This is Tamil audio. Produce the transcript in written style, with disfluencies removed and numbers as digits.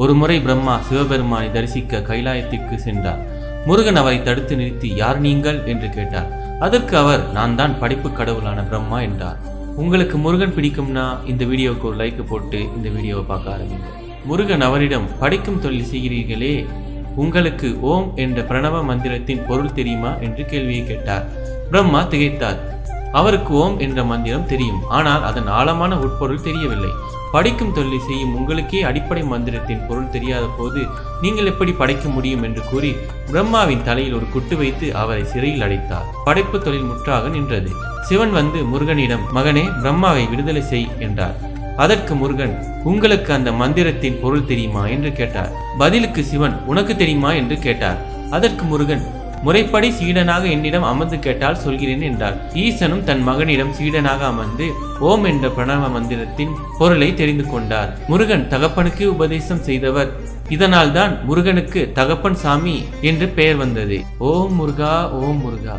ஒருமுறை பிரம்மா சிவபெருமானை தரிசிக்க கைலாயத்திற்கு சென்றார். முருகன் அவரை தடுத்து நிறுத்தி, யார் நீங்கள் என்று கேட்டார். அதற்கு அவர், நான் தான் படைப்பு கடவுளான பிரம்மா என்றார். உங்களுக்கு முருகன் பிடிக்கும்னா இந்த வீடியோவுக்கு ஒரு லைக் போட்டு இந்த வீடியோவை பார்க்க ஆரம்பிங்க. முருகன் அவரிடம், படைக்கும் தொழில் செய்கிறீர்களே, உங்களுக்கு ஓம் என்ற பிரணவ மந்திரத்தின் பொருள் தெரியுமா என்று கேள்வியை கேட்டார். பிரம்மா திகைத்தார். அவருக்கு ஓம் என்ற மந்திரம் தெரியும், ஆனால் அதன் ஆழமான உட்பொருள் தெரியவில்லை. படைக்கும் தொழிலை செய்யும் உங்களுக்கே அடிப்படை மந்திரத்தின் பொருள் தெரியாத போது நீங்கள் எப்படி படைக்க முடியும் என்று கூறி பிரம்மாவின் தலையில் ஒரு குட்டு வைத்து அவரை சிறையில் அடைத்தார். படைப்பு தொழில் முற்றாக நின்றது. சிவன் வந்து முருகனிடம், மகனே, பிரம்மாவை விடுதலை செய் என்றார். அதற்கு முருகன், உங்களுக்கு அந்த மந்திரத்தின் பொருள் தெரியுமா என்று கேட்டார். பதிலுக்கு சிவன், உனக்கு தெரியுமா என்று கேட்டார். அதற்கு முருகன், முறைப்படி சீடனாக என்னிடம் அமர்ந்து கேட்டால் சொல்கிறேன் என்றார். ஈசனும் தன் மகனிடம் சீடனாக அமர்ந்து ஓம் என்ற பிரணவ மந்திரத்தின் பொருளை தெரிந்து கொண்டார். முருகன் தகப்பனுக்கு உபதேசம் செய்தவர். இதனால் தான் முருகனுக்கு தகப்பன் சாமி என்று பெயர் வந்தது. ஓம் முருகா, ஓம் முருகா.